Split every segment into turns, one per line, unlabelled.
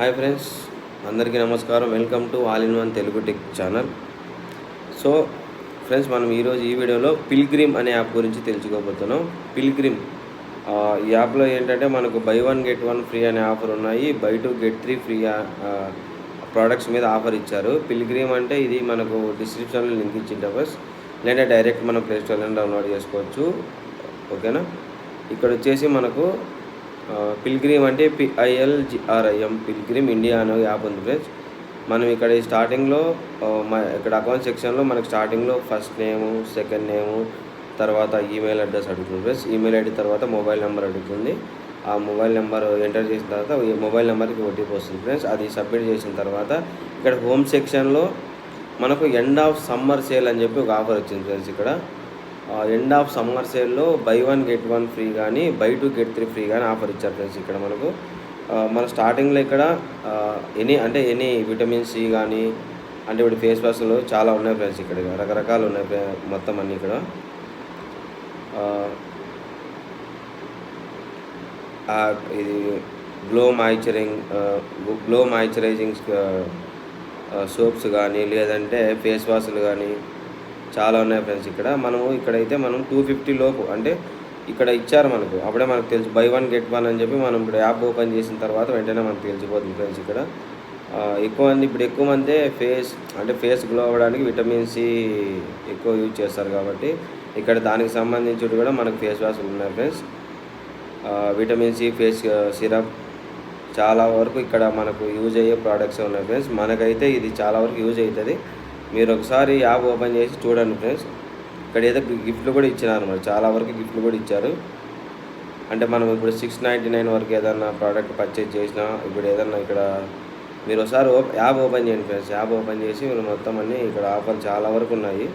Hi friends, అందరికీ నమస్కారం. Welcome to all in one Telugu tech channel. So friends, మనం ఈరోజు ఈ వీడియోలో పిల్గ్రిమ్ అనే యాప్ గురించి తెలుసుకోబోతున్నాం. పిల్గ్రిమ్ ఈ యాప్లో ఏంటంటే మనకు by one get one free అనే ఆఫర్ ఉన్నాయి. By two get three free products మీద ఆఫర్ ఇచ్చారు. పిల్గ్రిమ్ అంటే ఇది మనకు డిస్క్రిప్షన్లో లింక్ ఇచ్చింది బస్, లేదంటే డైరెక్ట్ మనం ప్లే స్టోర్లో డౌన్లోడ్ చేసుకోవచ్చు. ఓకేనా. ఇక్కడ వచ్చేసి మనకు పిల్గ్రిమ్ అంటే PILGRIM పిల్గ్రిమ్ ఇండియా అనే యాప్ ఉంది ఫ్రెండ్స్. మనం ఇక్కడ ఈ స్టార్టింగ్లో ఇక్కడ అకౌంట్ సెక్షన్లో మనకు స్టార్టింగ్లో ఫస్ట్ నేము, సెకండ్ నేము, తర్వాత ఈమెయిల్ అడ్రస్ అడుగుతుంది ఫ్రెండ్స్. ఈమెయిల్ ఐడి తర్వాత మొబైల్ నెంబర్ అడుగుతుంది. ఆ మొబైల్ నెంబర్ ఎంటర్ చేసిన తర్వాత ఈ మొబైల్ నెంబర్కి ఓటీపీ వస్తుంది ఫ్రెండ్స్. అది సబ్మిట్ చేసిన తర్వాత ఇక్కడ హోమ్ సెక్షన్లో మనకు ఎండ్ ఆఫ్ సమ్మర్ సేల్ అని చెప్పి ఒక ఆఫర్ వచ్చింది ఫ్రెండ్స్. ఇక్కడ ఎండ్ ఆఫ్ సమ్మర్ సేల్లో buy one get one free కానీ buy two get three free కానీ ఆఫర్ ఇచ్చారు ఫ్రెండ్స్. ఇక్కడ మనకు మన స్టార్టింగ్లో ఇక్కడ ఎనీ విటమిన్ సి కానీ అంటే ఇప్పుడు ఫేస్ వాష్లు చాలా ఉన్నాయి ఫ్రెండ్స్. ఇక్కడ రకరకాలు ఉన్నాయి మొత్తం అన్నీ. ఇక్కడ ఇది గ్లో మాయిశ్చరైజింగ్ సోప్స్ కానీ లేదంటే ఫేస్ వాష్లు కానీ చాలా ఉన్నాయి ఫ్రెండ్స్. ఇక్కడైతే మనం 250 లోపు అంటే ఇక్కడ ఇచ్చారు మనకు. అప్పుడే మనకు తెలుసు బై వన్ గెట్ వన్ అని చెప్పి మనం ఇప్పుడు యాప్ ఓపెన్ చేసిన తర్వాత వెంటనే మనకు తెలిసిపోతుంది ఫ్రెండ్స్. ఇక్కడ ఎక్కువ మంది ఫేస్ గ్లో అవ్వడానికి విటమిన్ సి ఎక్కువ యూజ్ చేస్తారు కాబట్టి ఇక్కడ దానికి సంబంధించి కూడా మనకు ఫేస్ వాష్లు ఉన్నాయి friends. Vitamin C face syrup చాలా వరకు ఇక్కడ మనకు యూజ్ అయ్యే ప్రోడక్ట్స్ ఉన్నాయి ఫ్రెండ్స్. మనకైతే ఇది చాలా వరకు యూజ్ అవుతుంది. మీరు ఒకసారి యాప్ ఓపెన్ చేసి చూడండి ఫ్రెండ్స్. ఇక్కడ ఏదో గిఫ్ట్లు కూడా ఇచ్చినారు, మరి చాలా వరకు గిఫ్ట్లు కూడా ఇచ్చారు. అంటే మనం ఇప్పుడు 699 వరకు ఏదన్నా ప్రోడక్ట్ పర్చేజ్ చేసినా ఇప్పుడు ఏదన్నా ఇక్కడ మీరు ఒకసారి యాప్ ఓపెన్ చేయండి ఫ్రెండ్స్. యాప్ ఓపెన్ చేసి మీరు మొత్తం అన్నీ ఇక్కడ ఆఫర్లు చాలా వరకు ఉన్నాయి.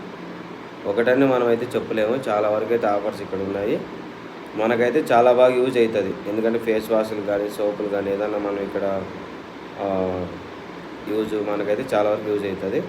ఒకటన్నీ మనం అయితే చెప్పలేము, చాలా వరకు అయితే ఆఫర్స్ ఇక్కడ ఉన్నాయి. మనకైతే చాలా బాగా యూజ్ అవుతుంది. ఎందుకంటే ఫేస్ వాష్లు కానీ సోపులు కానీ ఏదన్నా మనం ఇక్కడ మనకైతే చాలా వరకు యూజ్ అవుతుంది.